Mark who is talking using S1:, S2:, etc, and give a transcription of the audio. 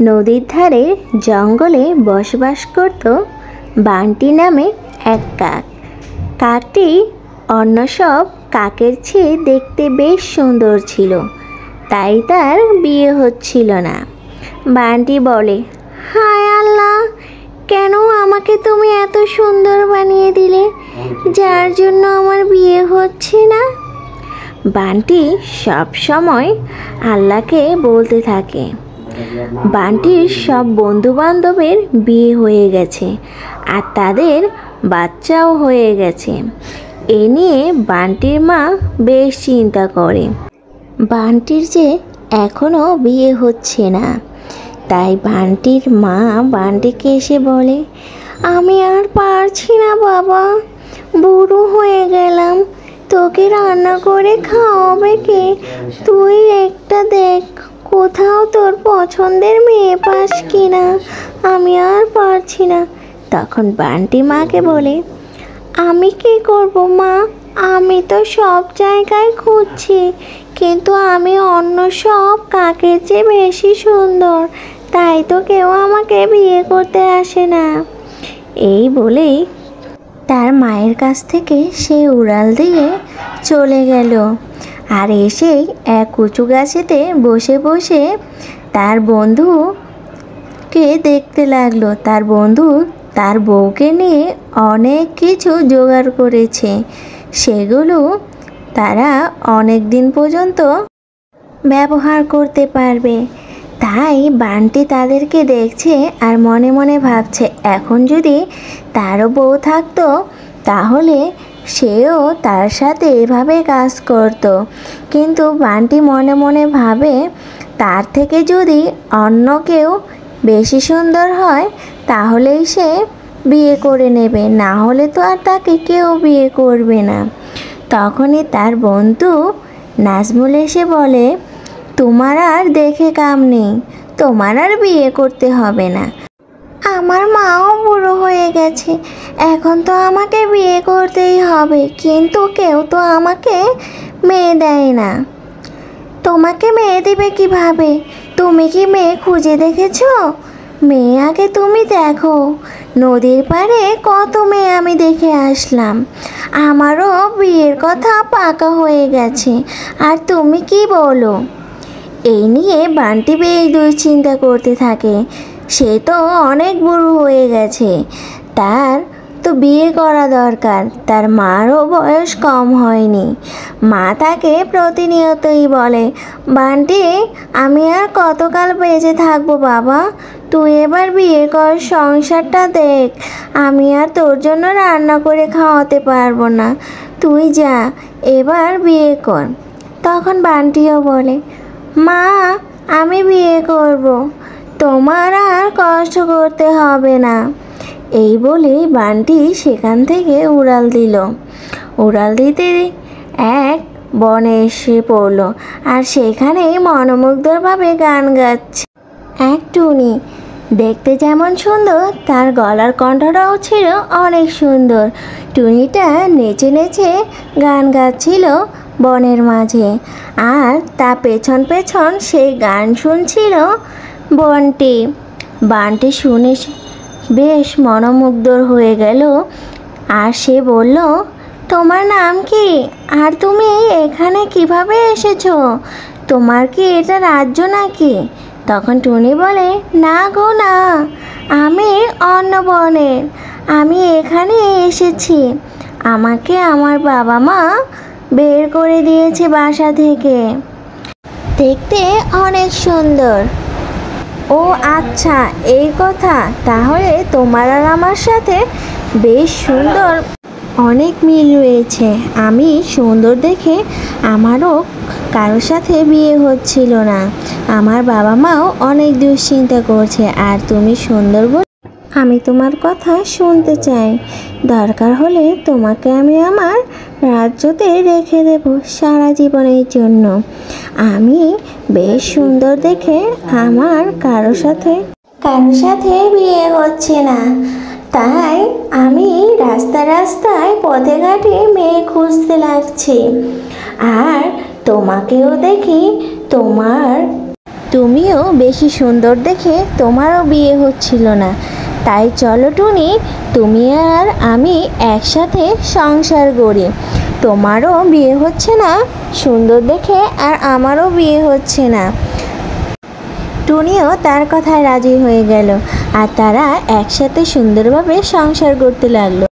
S1: নদীর ধারে জঙ্গলে বসবাস করত বান্টি নামে এক কাক। কাকটি অন্য সব কাকের চেয়ে দেখতে বেশ সুন্দর ছিল, তাই তার বিয়ে হচ্ছিল না। বান্টি বলে, হায় আল্লাহ, কেন আমাকে তুমি এত সুন্দর বানিয়ে দিলে, যার জন্য আমার বিয়ে হচ্ছে না। বান্টি সব সময় আল্লাহকে বলতে থাকে। বান্টির সব বন্ধু বান্ধবের বিয়ে হয়ে গেছে আর তাদের বাচ্চাও হয়ে গেছে। এ নিয়ে বান্টির মা বেশ চিন্তা করে। বান্টির যে এখনও বিয়ে হচ্ছে না, তাই বান্টির মা বান্টিকে এসে বলে, আমি আর পারছি না বাবা, বুড়ো হয়ে গেলাম, তোকে রান্না করে খাওয়াবে কে? তুই একটা দেখ কোথাও তোর পছন্দের মেয়ে পাস কিনা, আমি আর পারছি না। তখন বান্টি মাকে বলে, আমি কি করব মা, আমি তো সব জায়গায় খুঁজছি, কিন্তু আমি অন্য সব কাকের চেয়ে বেশি সুন্দর, তাই তো কেউ আমাকে বিয়ে করতে আসে না। এই বলেই তার মায়ের কাছ থেকে সে উড়াল দিয়ে চলে গেল আর এসেই এক উঁচু গাছেতে বসে বসে তার বন্ধুকে দেখতে লাগলো। তার বন্ধু তার বউকে নিয়ে অনেক কিছু জোগাড় করেছে, সেগুলো তারা অনেক দিন পর্যন্ত ব্যবহার করতে পারবে। তাই বান্টি তাদেরকে দেখছে আর মনে মনে ভাবছে, এখন যদি তারও বউ থাকতো তাহলে সেও তার সাথে এভাবে কাজ করত। কিন্তু বান্টি মনে মনে ভাবে, তার থেকে যদি অন্য কেউ বেশি সুন্দর হয় তাহলেই সে বিয়ে করে নেবে, না হলে তো আর তাকে কেউ বিয়ে করবে না। তখনই তার বন্ধু নাজমুল এসে বলে, তোমার আর দেখে কাম নেই, তোমার আর বিয়ে করতে হবে না, আমার মাও বুড়ো হয়ে গেছে, এখন তো আমাকে বিয়ে করতেই হবে, কিন্তু কেউ তো আমাকে মেয়ে দেয় না। তোমাকে মেয়ে দেবে কিভাবে? তুমি কি মেয়ে খুঁজে দেখেছো? মেয়ে আগে তুমি দেখো, নদীর পাড়ে কত মেয়ে আমি দেখে আসলাম, আমারও বিয়ের কথা পাকা হয়ে গেছে, আর তুমি কি বলো? এই নিয়ে বান্টি বেশ দুশ্চিন্তা করতে থাকে। সে তো অনেক বুড়ো হয়ে গেছে, তার তো বিয়ে করা দরকার, তার মারও বয়স কম হয়নি। মা তাকে প্রতিনিয়তই বলে, বান্টি, আমি আর কতকাল বেঁচে থাকবো বাবা, তুই এবার বিয়ে কর, সংসারটা দেখ, আমি আর তোর জন্য রান্না করে খাওয়াতে পারবো না, তুই যা এবার বিয়ে কর। তখন বান্টিও বলে, মা, আমি বিয়ে করব, তোমার আর কষ্ট করতে হবে না। এই বলে বান্টি সেখান থেকে উড়াল দিল। উড়াল দিতে এক বনে এসে পড়ল আর সেখানেই মনোমুগ্ধভাবে গান গাচ্ছে এক টুনি। দেখতে যেমন সুন্দর, তার গলার কণ্ঠটাও ছিল অনেক সুন্দর। টুনিটা নেচে নেচে গান গাচ্ছিল বনের মাঝে, আর তার পেছন পেছন সেই গান শুনছিল বনটি। বানটি শুনে বেশ মনোমুগ্ধ হয়ে গেল আর সে বলল, তোমার নাম কি, আর তুমি এখানে কিভাবে এসেছো? তোমার কি এটা রাজ্য নাকি? তখন টুনি বলে, না গো না, আমি অন্য বনের, আমি এখানে এসেছি, আমাকে আমার বাবা মা বের করে দিয়েছে বাসা থেকে। দেখতে অনেক সুন্দর। ও আচ্ছা, এই কথা, তাহলে তোমার আর আমার সাথে বেশ সুন্দর অনেক মিল রয়েছে। আমি সুন্দর দেখে আমারও কারোর সাথে বিয়ে হচ্ছিল না, আমার বাবা মাও অনেক দুশ্চিন্তা করছে, আর তুমি সুন্দর বলে আমি তোমার কথা শুনতে চাই, দরকার হলে তোমাকে আমি আমার রাজ্যতে রেখে দেব সারা জীবনের জন্য। আমি বেশ সুন্দর দেখে আমার কারোর সাথে বিয়ে হচ্ছে না, তাই আমি রাস্তায় রাস্তায় পথে ঘাটে মেয়ে খুঁজতে লাগছি, আর তোমাকেও দেখি তোমার তুমিও বেশি সুন্দর দেখে তোমারও বিয়ে হচ্ছিল না, তাই চলো টুনি, তুমি আর আমি একসাথে সংসার গড়ি। তোমারও বিয়ে হচ্ছে না সুন্দর দেখে, আর আমারও বিয়ে হচ্ছে না। টুনিও তার কথায় রাজি হয়ে গেল, আর তারা একসাথে সুন্দরভাবে সংসার করতে লাগলো।